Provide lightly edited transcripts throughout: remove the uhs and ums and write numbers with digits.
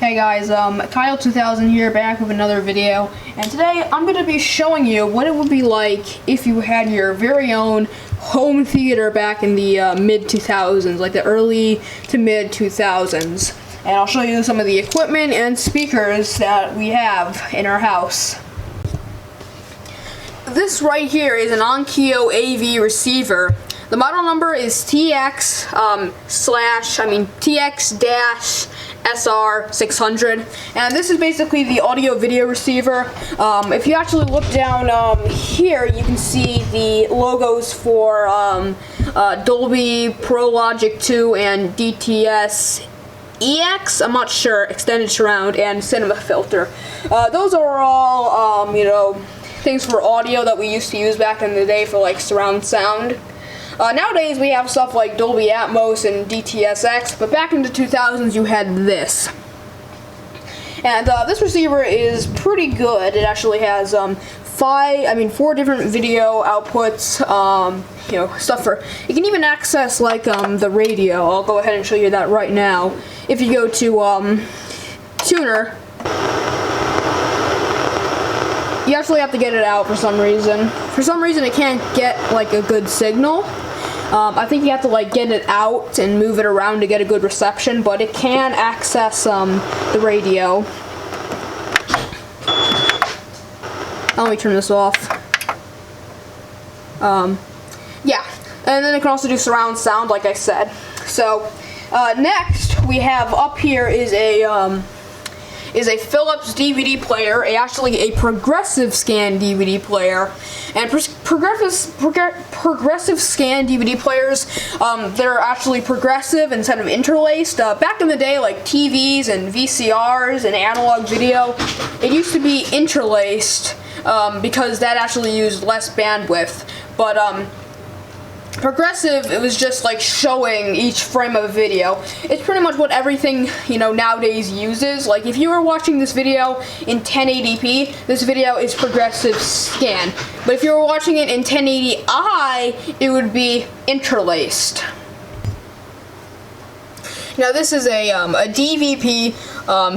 Hey guys, Kyle 2000 here, back with another video, and today I'm going to be showing you what it would be like if you had your very own home theater back in the mid-2000s, like the early to mid-2000s. And I'll show you some of the equipment and speakers that we have in our house. This right here is an Onkyo AV receiver. The model number is TX-SR600, and this is basically the audio video receiver. If you actually look down here, you can see the logos for Dolby, Pro Logic 2, and DTS EX, I'm not sure, extended surround, and cinema filter. Those are all, things for audio that we used to use back in the day for like surround sound. Nowadays we have stuff like Dolby Atmos and DTSX, but back in the 2000s you had this. And this receiver is pretty good. It actually has 4 different video outputs, stuff for, you can even access like the radio. I'll go ahead and show you that right now. If you go to tuner, you actually have to get it out for some reason. For some reason it can't get like a good signal. I think you have to like get it out and move it around to get a good reception, but it can access the radio. Let me turn this off. Yeah, and then it can also do surround sound, like I said. So next we have up here is a Philips DVD player, actually a progressive scan DVD player. And progressive scan DVD players, they're actually progressive instead of interlaced. Back in the day, like TVs and VCRs and analog video, it used to be interlaced because that actually used less bandwidth. But progressive, it was just like showing each frame of a video. It's pretty much what everything, nowadays uses. Like if you were watching this video in 1080p, this video is progressive scan. But if you were watching it in 1080i, it would be interlaced. Now this is a DVP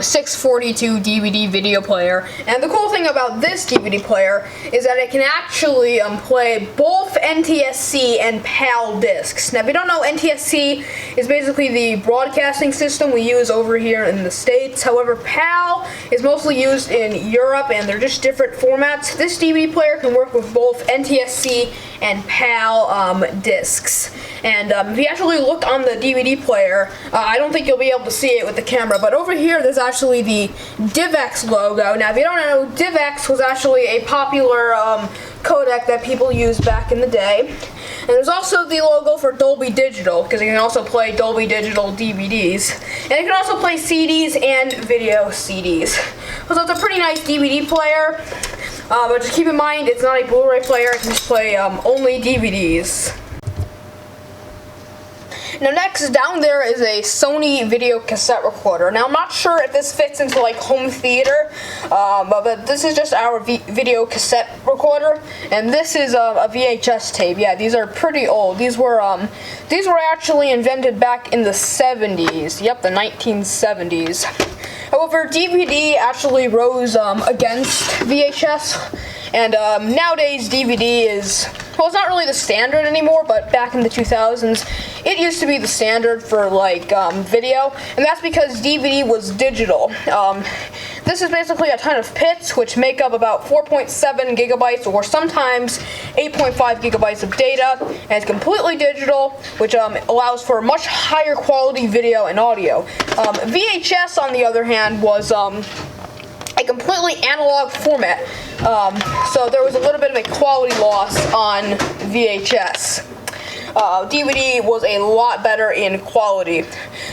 642 DVD video player, and the cool thing about this DVD player is that it can actually play both NTSC and PAL discs. Now if you don't know, NTSC is basically the broadcasting system we use over here in the States. However, PAL is mostly used in Europe, and they're just different formats. This DVD player can work with both NTSC and PAL discs. And if you actually look on the DVD player, I don't think you'll be able to see it with the camera, but over here there's actually the DivX logo. Now if you don't know, DivX was actually a popular codec that people used back in the day. And there's also the logo for Dolby Digital, because it can also play Dolby Digital DVDs. And it can also play CDs and video CDs. So it's a pretty nice DVD player, but just keep in mind it's not a Blu-ray player, it can just play only DVDs. Now next, down there is a Sony video cassette recorder. Now I'm not sure if this fits into like home theater, but this is just our video cassette recorder, and this is a VHS tape. Yeah, these are pretty old. These were actually invented back in the 70s. Yep, the 1970s. However, DVD actually rose against VHS, and nowadays DVD is, well, it's not really the standard anymore, but back in the 2000s, it used to be the standard for like video, and that's because DVD was digital. This is basically a ton of bits, which make up about 4.7 gigabytes or sometimes 8.5 gigabytes of data, and it's completely digital, which allows for much higher quality video and audio. VHS, on the other hand, was a completely analog format, so there was a little bit of a quality loss on VHS. DVD was a lot better in quality.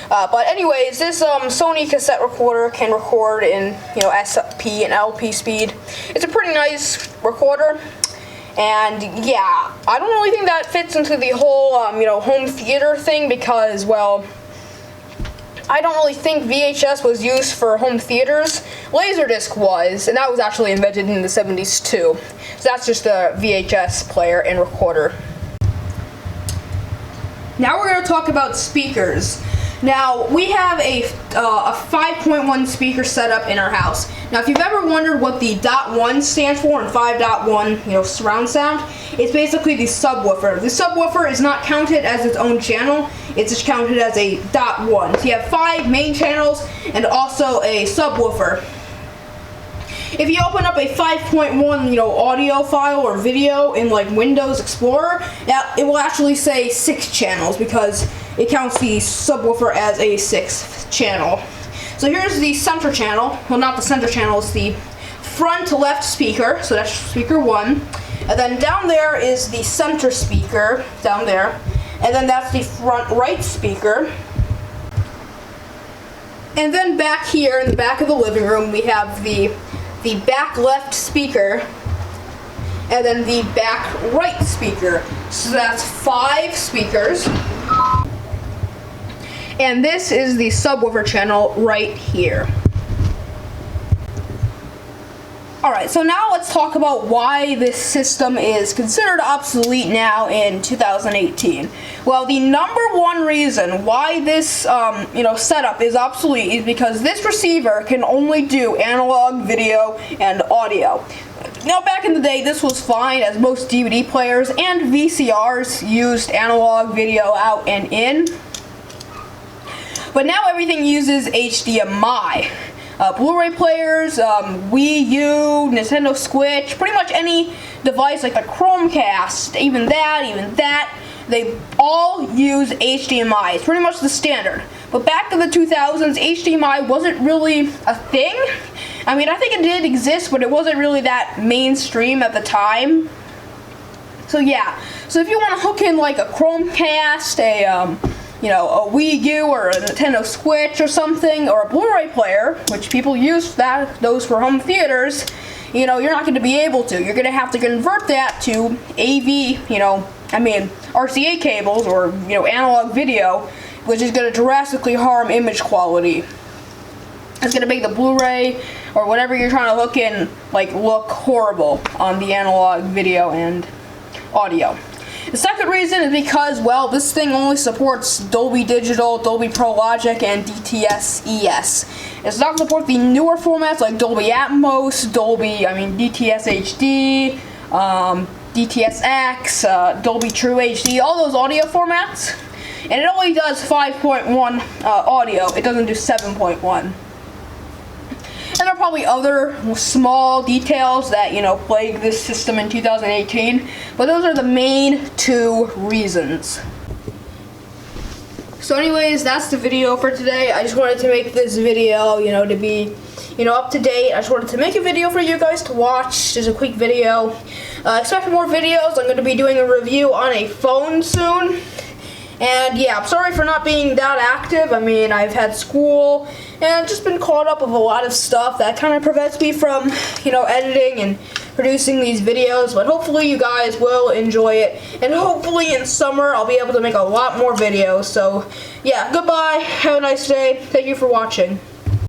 But anyways, this Sony cassette recorder can record in SP and LP speed. It's a pretty nice recorder. And yeah, I don't really think that fits into the whole home theater thing, because, well, I don't really think VHS was used for home theaters. Laserdisc was, and that was actually invented in the 70s too. So that's just a VHS player and recorder. Now we're going to talk about speakers. Now, we have a 5.1 speaker setup in our house. Now, if you've ever wondered what the .1 stands for and 5.1, surround sound, it's basically the subwoofer. The subwoofer is not counted as its own channel. It's just counted as a .1. So you have 5 main channels and also a subwoofer. If you open up a 5.1, audio file or video in like Windows Explorer, it will actually say 6 channels because it counts the subwoofer as a 6th channel. So here's the center channel. Well, not the center channel, it's the front left speaker. So that's speaker 1. And then down there is the center speaker, down there. And then that's the front right speaker. And then back here in the back of the living room, we have the back left speaker, and then the back right speaker. So that's 5 speakers. And this is the subwoofer channel right here. Alright, so now let's talk about why this system is considered obsolete now in 2018. Well, the number one reason why this setup is obsolete is because this receiver can only do analog, video, and audio. Now, back in the day, this was fine, as most DVD players and VCRs used analog video out and in. But now everything uses HDMI. Blu-ray players, Wii U, Nintendo Switch, pretty much any device like the Chromecast, even that, they all use HDMI. It's pretty much the standard. But back in the 2000s, HDMI wasn't really a thing. I mean, I think it did exist, but it wasn't really that mainstream at the time. So yeah, so if you want to hook in like a Chromecast, a Wii U or a Nintendo Switch or something, or a Blu-ray player, which people use those for home theaters, you're not going to be able to. You're going to have to convert that to RCA cables or, analog video, which is going to drastically harm image quality. It's going to make the Blu-ray or whatever you're trying to hook in, look horrible on the analog video and audio. The second reason is because, well, this thing only supports Dolby Digital, Dolby Pro Logic, and DTS-ES. It does not support the newer formats like Dolby Atmos, DTS HD, DTS-X, Dolby True HD, all those audio formats. And it only does 5.1 audio. It doesn't do 7.1. And there are probably other small details that, plague this system in 2018, but those are the main 2 reasons. So anyways, that's the video for today. I just wanted to make this video, to be, up to date. I just wanted to make a video for you guys to watch, just a quick video. Expect more videos. I'm going to be doing a review on a phone soon. And yeah, I'm sorry for not being that active. I mean, I've had school and just been caught up with a lot of stuff that kind of prevents me from, editing and producing these videos. But hopefully you guys will enjoy it. And hopefully in summer I'll be able to make a lot more videos. So yeah, goodbye. Have a nice day. Thank you for watching.